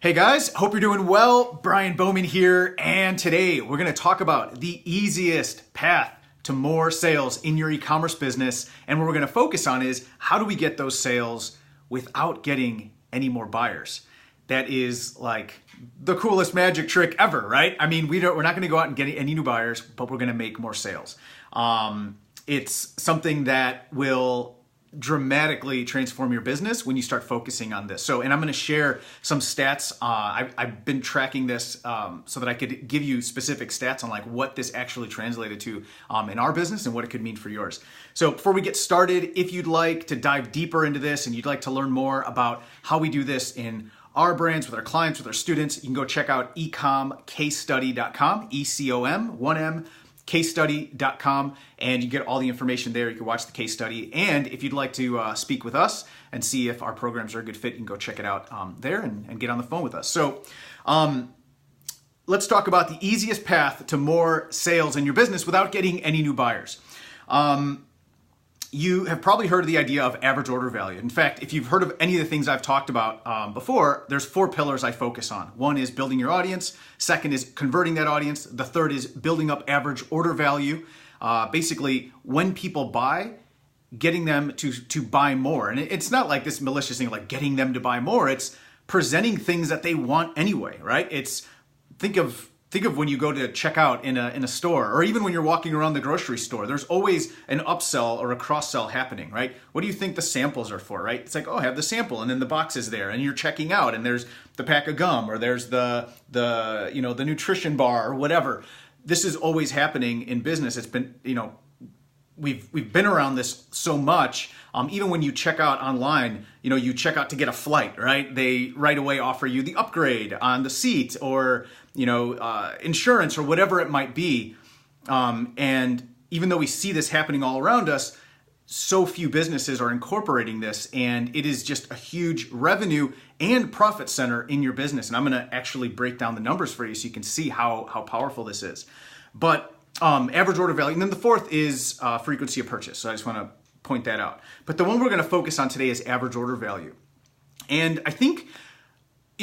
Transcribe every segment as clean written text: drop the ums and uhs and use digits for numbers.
Hey guys, hope you're doing well. Brian Bowman here, and today we're going to talk about the easiest path to more sales in your e-commerce business. And what we're going to focus on is how do we get those sales without getting any more buyers? That is like the coolest magic trick ever, right? I mean, we're not going to go out and get any new buyers, but we're going to make more sales. It's something that will dramatically transform your business when you start focusing on this. And I'm going to share some stats. I've been tracking this so that I could give you specific stats on like what this actually translated to in our business and what it could mean for yours. So before we get started, if you'd like to dive deeper into this and you'd like to learn more about how we do this in our brands, with our clients, with our students, you can go check out ecomcasestudy.com, E-C-O-M, 1M, casestudy.com, and you get all the information there. You can watch the case study, and if you'd like to speak with us and see if our programs are a good fit, you can go check it out there and get on the phone with us. So let's talk about the easiest path to more sales in your business without getting any new buyers. You have probably heard of the idea of average order value. In fact, if you've heard of any of the things I've talked about before, there's 4 pillars I focus on. One is building your audience. Second is converting that audience. The third is building up average order value. Basically, when people buy, getting them to buy more. And it's not like this malicious thing like getting them to buy more. It's presenting things that they want anyway, right? It's think of when you go to check out in a store, or even when you're walking around the grocery store, there's always an upsell or a cross-sell happening, right? What do you think the samples are for, right? It's like, oh, have the sample, and then the box is there, and you're checking out, and there's the pack of gum, or there's the nutrition bar, or whatever. This is always happening in business. It's been, we've been around this so much. Even when you check out online, you check out to get a flight, right? They right away offer you the upgrade on the seat, or insurance, or whatever it might be. And even though we see this happening all around us, so few businesses are incorporating this, and it is just a huge revenue and profit center in your business. And I'm going to actually break down the numbers for you so you can see how powerful this is. But average order value, and then the fourth is frequency of purchase. So I just want to point that out. But the one we're going to focus on today is average order value. And I think,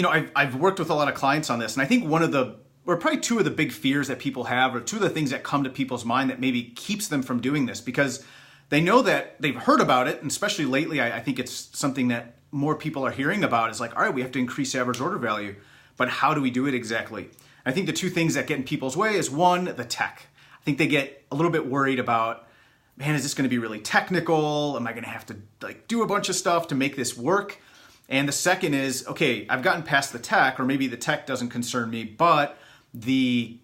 I've worked with a lot of clients on this, and I think probably 2 of the big fears that people have, or 2 of the things that come to people's mind that maybe keeps them from doing this, because they know that they've heard about it, and especially lately, I think it's something that more people are hearing about, is like, all right, we have to increase average order value, but how do we do it exactly? I think the 2 things that get in people's way is, one, the tech. I think they get a little bit worried about, man, is this going to be really technical? Am I going to have to do a bunch of stuff to make this work? And the second is, okay, I've gotten past the tech, or maybe the tech doesn't concern me, but the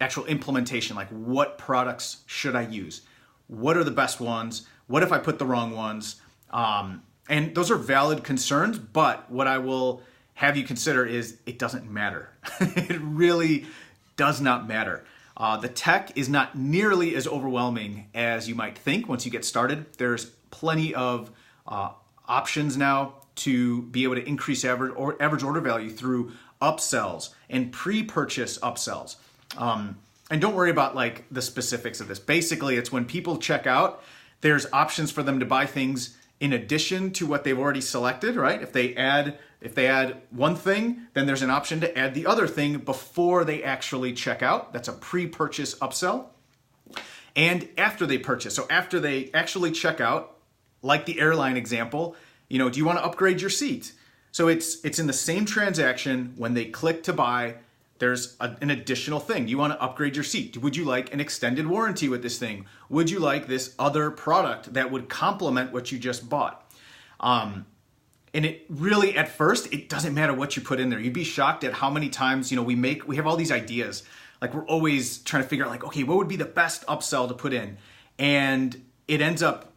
actual implementation, like what products should I use? What are the best ones? What if I put the wrong ones? And those are valid concerns, but what I will have you consider is it doesn't matter. It really does not matter. The tech is not nearly as overwhelming as you might think once you get started. There's plenty of options now to be able to increase average order value through upsells and pre-purchase upsells. And don't worry about the specifics of this. Basically, it's when people check out, there's options for them to buy things in addition to what they've already selected, right? If they add one thing, then there's an option to add the other thing before they actually check out. That's a pre-purchase upsell. And after they purchase, so after they actually check out, like the airline example, do you want to upgrade your seat? So it's in the same transaction. When they click to buy, there's an additional thing. Do you want to upgrade your seat? Would you like an extended warranty with this thing? Would you like this other product that would complement what you just bought? And it really, at first, it doesn't matter what you put in there. You'd be shocked at how many times, we have all these ideas. We're always trying to figure out okay, what would be the best upsell to put in? And it ends up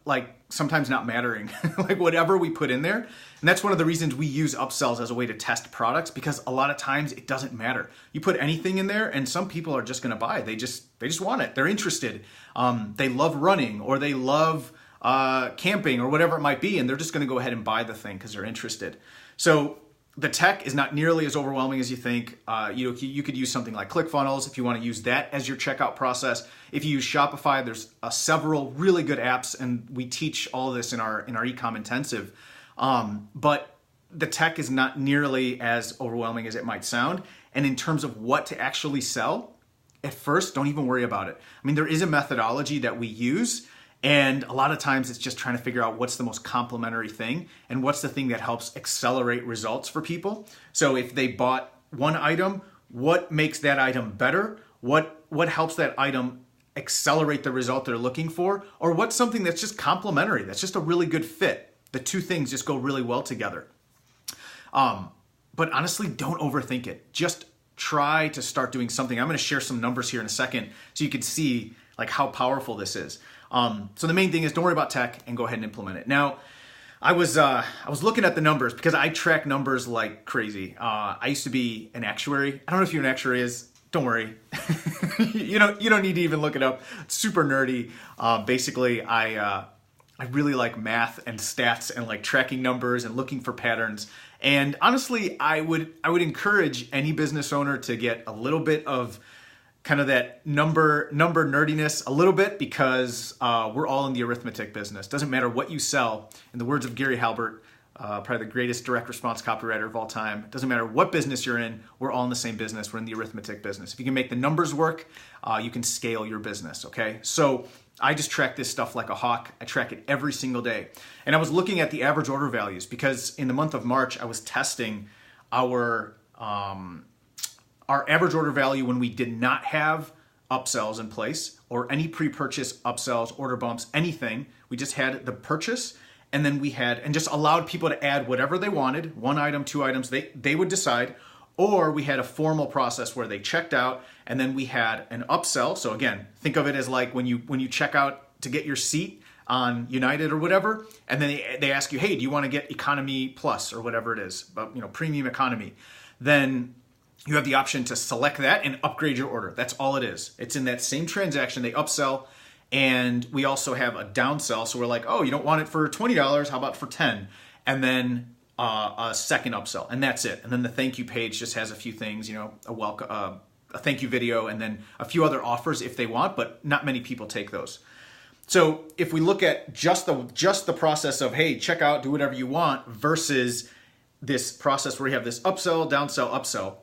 sometimes not mattering, whatever we put in there. And that's one of the reasons we use upsells as a way to test products, because a lot of times it doesn't matter. You put anything in there and some people are just going to buy it. They just want it. They're interested. They love running, or they love camping, or whatever it might be. And they're just going to go ahead and buy the thing because they're interested. So the tech is not nearly as overwhelming as you think. You could use something like ClickFunnels if you want to use that as your checkout process. If you use Shopify, there's several really good apps, and we teach all of this in our ecom intensive. But the tech is not nearly as overwhelming as it might sound. And in terms of what to actually sell, at first, don't even worry about it. I mean, there is a methodology that we use, and a lot of times it's just trying to figure out what's the most complementary thing and what's the thing that helps accelerate results for people. So if they bought one item, what makes that item better? What helps that item accelerate the result they're looking for? Or what's something that's just complementary, that's just a really good fit? The two things just go really well together. But honestly, don't overthink it. Just try to start doing something. I'm going to share some numbers here in a second so you can see like how powerful this is. So the main thing is don't worry about tech and go ahead and implement it. Now, I was looking at the numbers because I track numbers like crazy. I used to be an actuary. I don't know if you're an actuary is. Don't worry. You don't need to even look it up. It's super nerdy. Basically, I really like math and stats and like tracking numbers and looking for patterns. And honestly, I would encourage any business owner to get a little bit of kind of that number nerdiness a little bit, because we're all in the arithmetic business. Doesn't matter what you sell. In the words of Gary Halbert, probably the greatest direct response copywriter of all time. It doesn't matter what business you're in, we're all in the same business. We're in the arithmetic business. If you can make the numbers work, you can scale your business, okay? So I just track this stuff like a hawk. I track it every single day. And I was looking at the average order values because in the month of March, I was testing our average order value when we did not have upsells in place or any pre-purchase upsells, order bumps, anything. We just had the purchase. And then we had, and just allowed people to add whatever they wanted, one item, two items, they would decide. Or we had a formal process where they checked out, and then we had an upsell. So again, think of it as like when you check out to get your seat on United or whatever, and then they ask you, hey, do you want to get economy plus or whatever it is, but premium economy? Then you have the option to select that and upgrade your order. That's all it is. It's in that same transaction. They upsell. And we also have a downsell. So we're like, oh, you don't want it for $20. How about for 10? And then a second upsell. And that's it. And then the thank you page just has a few things, a thank you video, and then a few other offers if they want, but not many people take those. So if we look at just the process of, hey, check out, do whatever you want, versus this process where we have this upsell, downsell, upsell,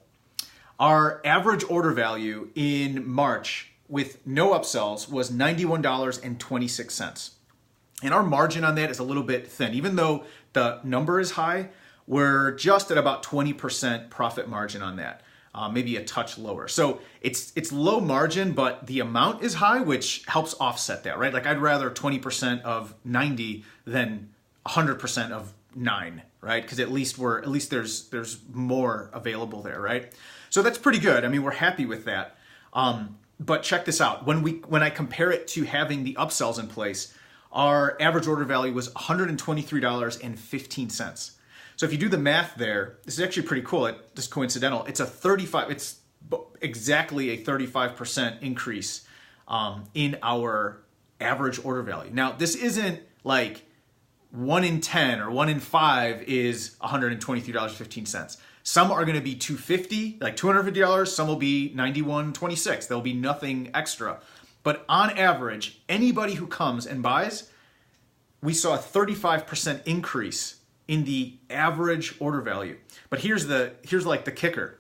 our average order value in March with no upsells was $91.26. And our margin on that is a little bit thin. Even though the number is high, we're just at about 20% profit margin on that, maybe a touch lower. So it's low margin, but the amount is high, which helps offset that, right? Like I'd rather 20% of 90 than 100% of 9, right? Because at least there's more available there, right? So that's pretty good. I mean, we're happy with that. But check this out. When I compare it to having the upsells in place, our average order value was $123.15. So if you do the math there, this is actually pretty cool. It's just coincidental. It's exactly a 35% increase in our average order value. Now, this isn't like 1 in 10 or 1 in 5 is $123.15. Some are going to be $250, like $250. Some will be $91.26. There'll be nothing extra. But on average, anybody who comes and buys, we saw a 35% increase in the average order value. But here's like the kicker: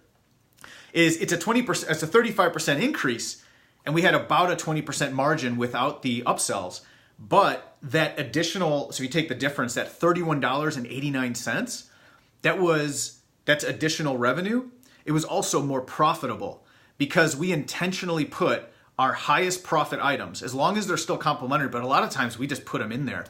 is it's a 35% increase, and we had about a 20% margin without the upsells. But that additional, so if you take the difference, that $31.89, that's additional revenue. It was also more profitable because we intentionally put our highest profit items, as long as they're still complementary, but a lot of times we just put them in there.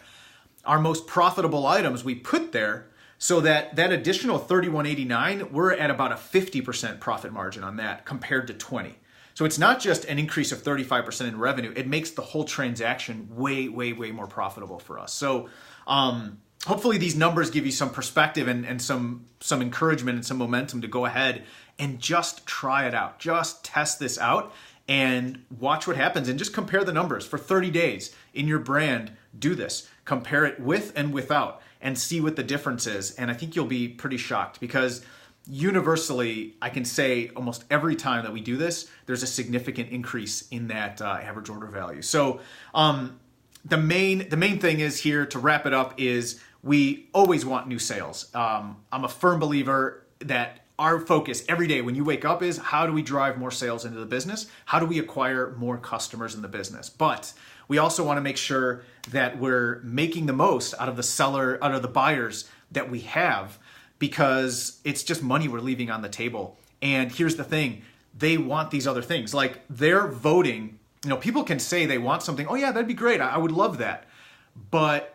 Our most profitable items we put there, so that additional $31.89, we're at about a 50% profit margin on that compared to 20. So it's not just an increase of 35% in revenue, it makes the whole transaction way, way, way more profitable for us. So hopefully these numbers give you some perspective and some encouragement and some momentum to go ahead and just try it out. Just test this out and watch what happens, and just compare the numbers for 30 days in your brand. Do this. Compare it with and without and see what the difference is. And I think you'll be pretty shocked, because universally, I can say almost every time that we do this, there's a significant increase in that average order value. So the main thing is here, to wrap it up, is we always want new sales. I'm a firm believer that our focus every day when you wake up is how do we drive more sales into the business? How do we acquire more customers in the business? But we also want to make sure that we're making the most out of the buyers that we have, because it's just money we're leaving on the table. And here's the thing, they want these other things. Like, they're voting, people can say they want something. Oh yeah, that'd be great. I would love that. But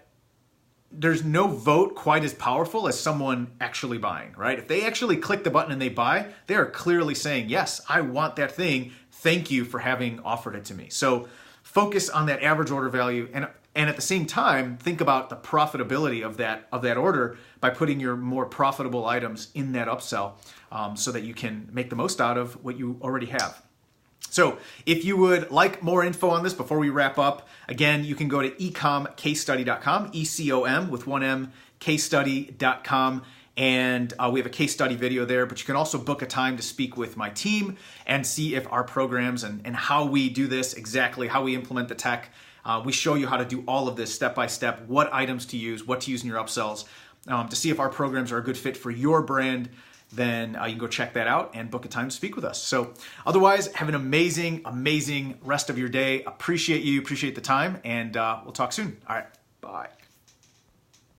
there's no vote quite as powerful as someone actually buying, right? If they actually click the button and they buy, they are clearly saying, yes, I want that thing. Thank you for having offered it to me. So focus on that average order value, and at the same time, think about the profitability of that order by putting your more profitable items in that upsell, so that you can make the most out of what you already have. So if you would like more info on this before we wrap up, again, you can go to ecomcasestudy.com, E-C-O-M with one M, casestudy.com. And we have a case study video there, but you can also book a time to speak with my team and see if our programs and how we do this, exactly how we implement the tech. We show you how to do all of this step by step, what items to use, what to use in your upsells, to see if our programs are a good fit for your brand. Then you can go check that out and book a time to speak with us. So otherwise, have an amazing, amazing rest of your day. Appreciate you, appreciate the time, and we'll talk soon. All right, bye.